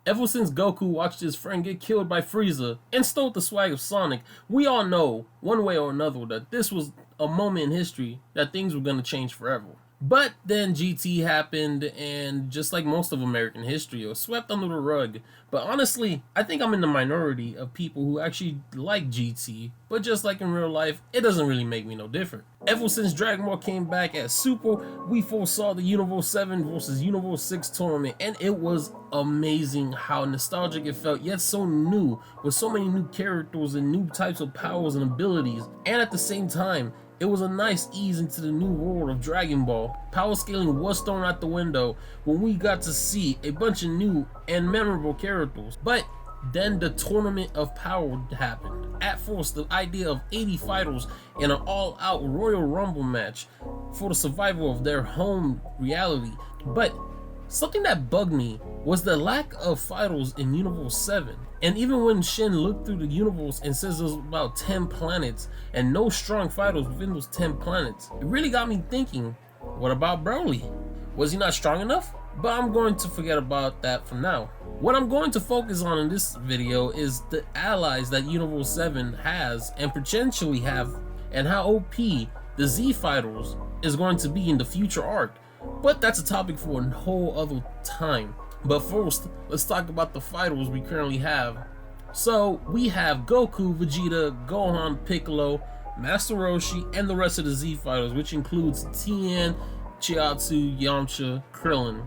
Ever since Goku watched his friend get killed by Frieza and stole the swag of Sonic, we all know, one way or another, that this was a moment in history that things were going to change forever. But then GT happened, and just like most of American history, it was swept under the rug. But honestly, I think I'm in the minority of people who actually like GT, but just like in real life, it doesn't really make me no different. Ever since Dragon Ball came back as Super, we foresaw the Universe 7 versus Universe 6 tournament, and it was amazing how nostalgic it felt, yet so new, with so many new characters and new types of powers and abilities. And at the same time, it was a nice ease into the new world of Dragon Ball. Power scaling was thrown out the window when we got to see a bunch of new and memorable characters. But then the Tournament of Power happened. At first, the idea of 80 fighters in an all-out Royal Rumble match for the survival of their home reality. But something that bugged me was the lack of fighters in Universe 7. And even when Shin looked through the universe and says there's about 10 planets and no strong fighters within those 10 planets, it really got me thinking, what about Broly? Was he not strong enough? But I'm going to forget about that for now. What I'm going to focus on in this video is the allies that Universe 7 has and potentially have, and how OP the Z Fighters is going to be in the future arc. But that's a topic for a whole other time. But first, let's talk about the fighters we currently have. So, we have Goku, Vegeta, Gohan, Piccolo, Master Roshi, and the rest of the Z Fighters, which includes Tien, Chiaotzu, Yamcha, Krillin.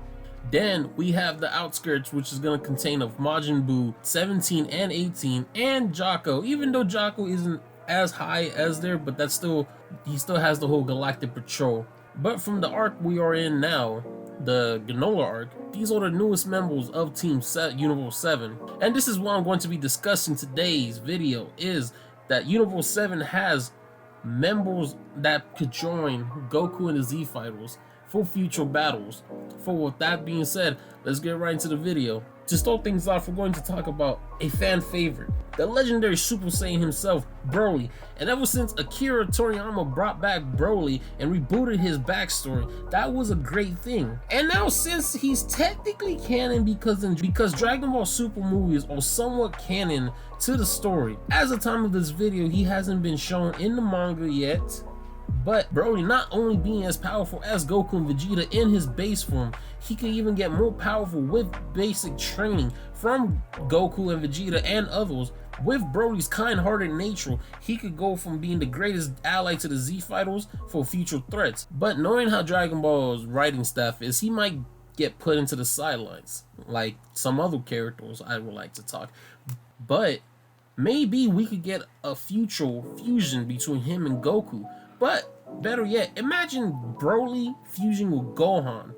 Then, we have the outskirts, which is going to contain of Majin Buu, 17 and 18, and Jocko. Even though Jocko isn't as high as there, but he still has the whole Galactic Patrol. But from the arc we are in now, the Granola arc, these are the newest members of Team Universe 7. And this is what I'm going to be discussing today's video, is that Universe 7 has members that could join Goku and the Z Fighters for future battles. With that being said, let's get right into the video. To start things off, we're going to talk about a fan favorite, the legendary Super Saiyan himself, Broly. And ever since Akira Toriyama brought back Broly and rebooted his backstory, that was a great thing. And now, since he's technically canon because Dragon Ball Super movies are somewhat canon to the story, as of the time of this video, he hasn't been shown in the manga yet. But Broly not only being as powerful as Goku and Vegeta in his base form, he could even get more powerful with basic training from Goku and Vegeta and others. With Broly's kind-hearted nature, he could go from being the greatest ally to the Z Fighters for future threats. But knowing how Dragon Ball's writing staff is, he might get put into the sidelines, like some other characters I would like to talk. But maybe we could get a future fusion between him and Goku. But better yet, imagine Broly fusing with Gohan.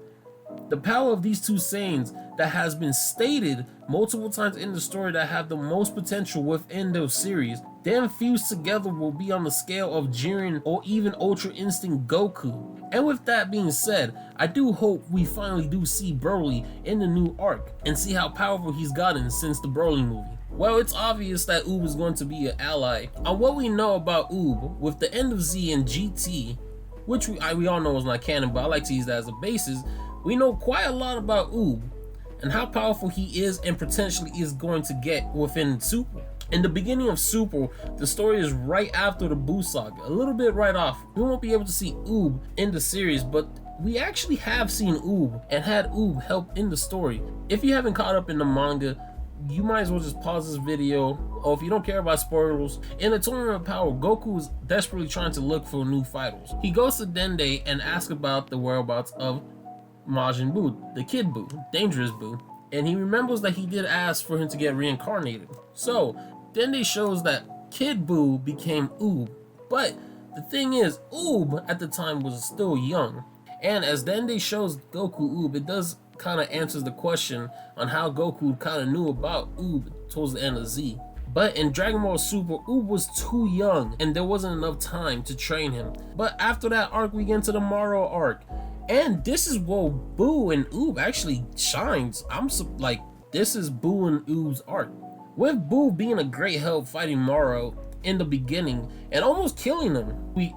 The power of these two Saiyans that has been stated multiple times in the story that have the most potential within those series, them fused together will be on the scale of Jiren or even Ultra Instinct Goku. And with that being said, I do hope we finally do see Broly in the new arc and see how powerful he's gotten since the Broly movie. Well, it's obvious that Oob is going to be an ally. On what we know about Oob, with the end of Z and GT, which we all know is not canon, but I like to use that as a basis, we know quite a lot about Oob and how powerful he is and potentially is going to get within Super. In the beginning of Super, the story is right after the Buu saga, a little bit right off. We won't be able to see Oob in the series, but we actually have seen Oob and had Oob help in the story. If you haven't caught up in the manga, you might as well just pause this video, or if you don't care about spoilers, in the Tournament of Power, Goku is desperately trying to look for new fighters. He goes to Dende and asks about the whereabouts of Majin Buu, the Kid Buu, Dangerous Buu, and he remembers that he did ask for him to get reincarnated. So, Dende shows that Kid Buu became Oob, but the thing is, Oob at the time was still young, and as Dende shows Goku Oob, it does kind of answers the question on how Goku kind of knew about Oob towards the end of Z. But in Dragon Ball Super, Oob was too young and there wasn't enough time to train him. But after that arc, we get into the Maro arc, and this is where Buu and Oob actually shines. This is Buu and Oob's arc. With Buu being a great help fighting Maro, in the beginning and almost killing them. We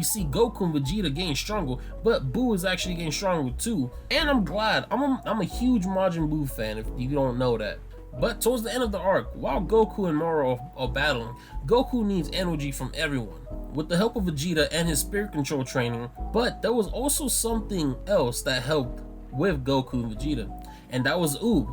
see Goku and Vegeta getting stronger, but Buu is actually getting stronger too. And I'm glad. I'm a huge Majin Buu fan if you don't know that. But towards the end of the arc, while Goku and Moro are battling, Goku needs energy from everyone, with the help of Vegeta and his spirit control training. But there was also something else that helped with Goku and Vegeta, and that was Oob.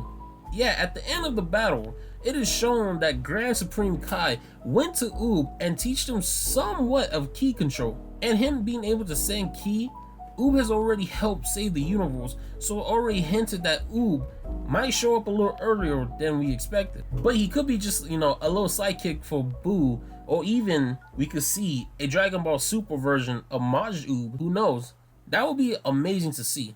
Yeah, at the end of the battle, it is shown that Grand Supreme Kai went to Oob and teached him somewhat of ki control. And him being able to send ki, Oob has already helped save the universe, so it already hinted that Oob might show up a little earlier than we expected. But he could be just, a little sidekick for Buu, or even we could see a Dragon Ball Super version of Maj Oob, who knows? That would be amazing to see.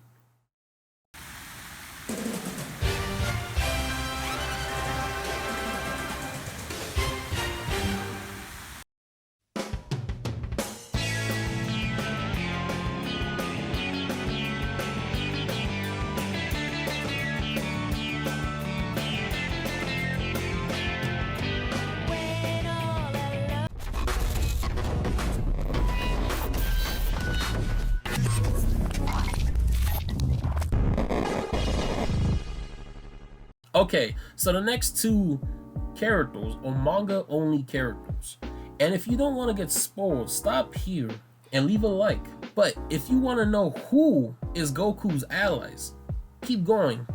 Okay, so the next two characters are manga only characters. And if you don't want to get spoiled, stop here and leave a like. But if you want to know who is Goku's allies, keep going.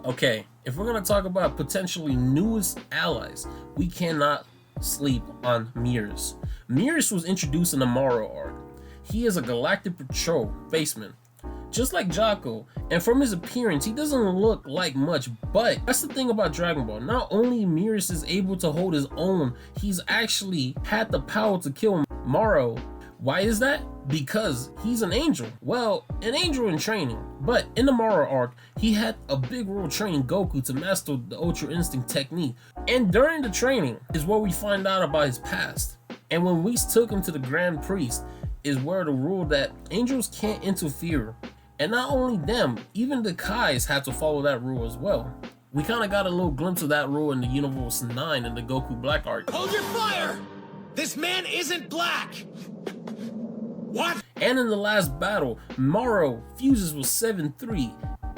Okay, if we're going to talk about potentially newest allies, we cannot sleep on Meares. Meares was introduced in the Moro arc. He is a galactic patrol baseman, just like Jocko, and from his appearance, he doesn't look like much, but that's the thing about Dragon Ball. Not only Meares is able to hold his own, he's actually had the power to kill Moro. Why is that? Because he's an angel. Well, an angel in training. But in the Moro arc, he had a big role training Goku to master the Ultra Instinct technique. And during the training is where we find out about his past. And when Whis took him to the Grand Priest is where the rule that angels can't interfere. And not only them, even the Kais had to follow that rule as well. We kind of got a little glimpse of that rule in the Universe 9 in the Goku Black arc. Hold your fire! This man isn't black! What? And in the last battle, Moro fuses with 7-3,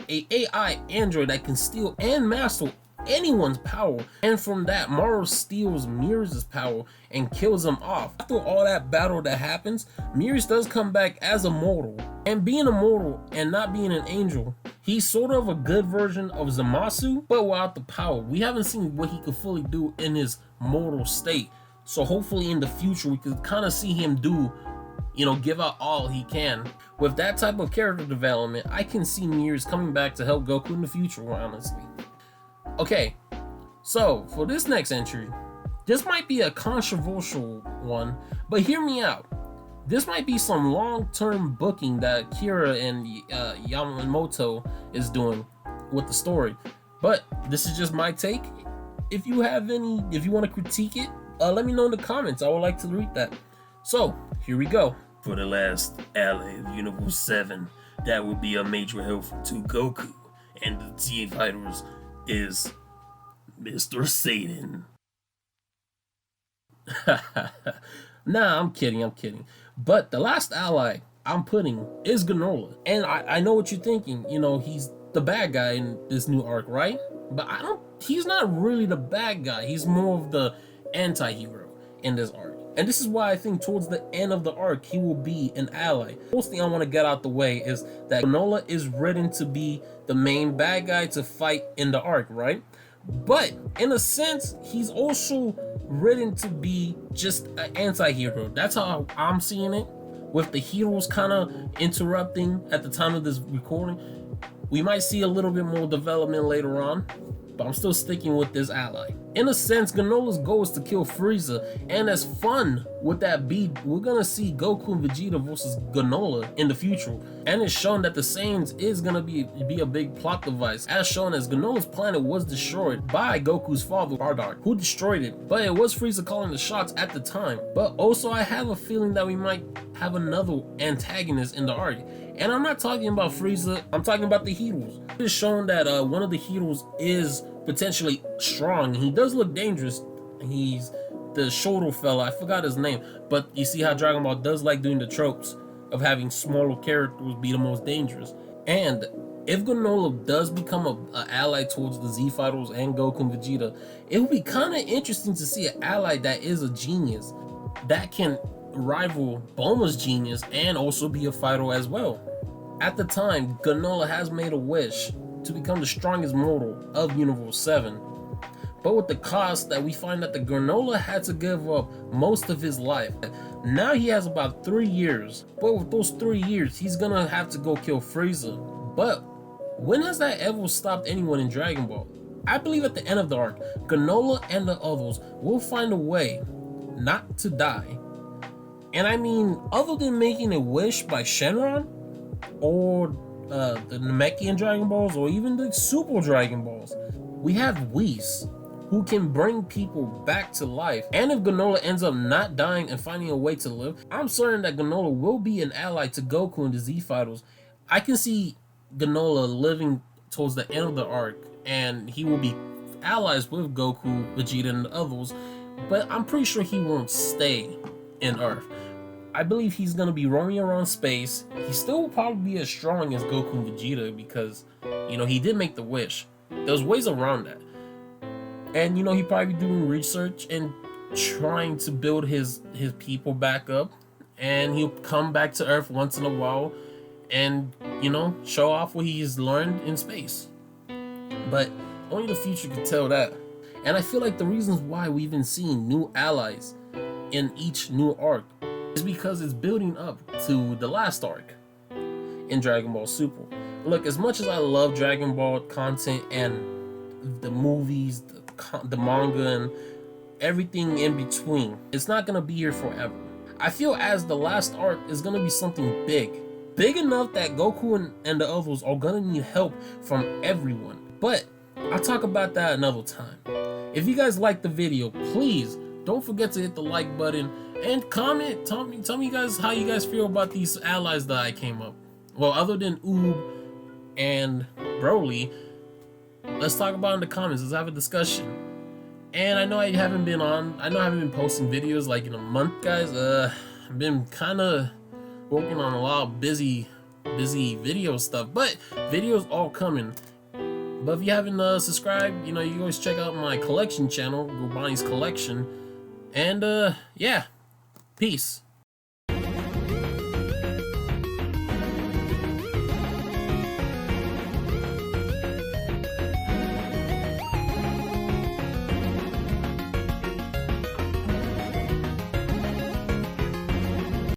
a AI android that can steal and master anyone's power, and from that Moro steals Meares' power and kills him off. After all that battle that happens, Meares does come back as a mortal, and being a mortal and not being an angel, he's sort of a good version of Zamasu, but without the power. We haven't seen what he could fully do in his mortal state, so hopefully in the future we could kind of see him do, give out all he can. With that type of character development, I can see Meares coming back to help Goku in the future, honestly. Okay, so for this next entry, this might be a controversial one, but hear me out. This might be some long-term booking that Kira and Yamamoto is doing with the story, but this is just my take. If you want to critique it, let me know in the comments. I would like to read that. So here we go. For the last ally of Universe 7, that would be a major help to Goku and the Team Fighters is Mr. Satan. Nah, I'm kidding. But the last ally I'm putting is Granola. And I know what you're thinking. He's the bad guy in this new arc, right? But he's not really the bad guy. He's more of the anti-hero in this arc. And this is why I think towards the end of the arc, he will be an ally. First thing I want to get out the way is that Granola is written to be the main bad guy to fight in the arc, right? But in a sense, he's also written to be just an anti-hero. That's how I'm seeing it. With the heroes kind of interrupting at the time of this recording, we might see a little bit more development later on, but I'm still sticking with this ally. In a sense, Granola's goal is to kill Frieza, and as fun would that be, we're gonna see Goku and Vegeta versus Granola in the future. And it's shown that the Saiyans is gonna be a big plot device, as shown as Granola's planet was destroyed by Goku's father, Bardock, who destroyed it. But it was Frieza calling the shots at the time. But also I have a feeling that we might have another antagonist in the arc. And I'm not talking about Frieza, I'm talking about the heroes. It's shown that one of the heroes is potentially strong. He does look dangerous. He's the shoulder fella, I forgot his name, but you see how Dragon Ball does like doing the tropes of having smaller characters be the most dangerous. And if Granola does become a ally towards the Z Fighters and Goku and Vegeta, it would be kind of interesting to see an ally that is a genius that can rival Bulma's genius and also be a fighter as well. At the time, Granola has made a wish to become the strongest mortal of Universe 7, but with the cost that we find that the Granola had to give up most of his life. Now he has about 3 years, but with those 3 years, he's gonna have to go kill Frieza. But when has that ever stopped anyone in Dragon Ball? I believe at the end of the arc, Granola and the others will find a way not to die. And I mean, other than making a wish by Shenron, or the Namekian Dragon Balls, or even the Super Dragon Balls, we have Whis, who can bring people back to life. And if Granola ends up not dying and finding a way to live, I'm certain that Granola will be an ally to Goku and the Z Fighters. I can see Granola living towards the end of the arc, and he will be allies with Goku, Vegeta, and the others, but I'm pretty sure he won't stay in Earth. I believe he's going to be roaming around space. He still will probably be as strong as Goku and Vegeta because, you know, he did make the wish. There's ways around that. And, you know, he probably be doing research and trying to build his people back up. And he'll come back to Earth once in a while and, you know, show off what he's learned in space. But only the future could tell that. And I feel like the reasons why we've been seeing new allies in each new arc is because it's building up to the last arc in Dragon Ball Super. Look, as much as I love Dragon Ball content and the movies, the manga, and everything in between, it's not gonna be here forever. I feel as the last arc is gonna be something big enough that Goku and the others are gonna need help from everyone. But I'll talk about that another time. If you guys liked the video, please don't forget to hit the like button and comment. Tell me guys how you guys feel about these allies that I came up. Well, other than Oob and Broly, let's talk about it in the comments. Let's have a discussion. And I know I haven't been posting videos like in a month, guys. I've been kind of working on a lot of busy video stuff, but videos all coming. But if you haven't subscribed, you know, you can always check out my collection channel, Gerboni's Collection. And yeah, peace.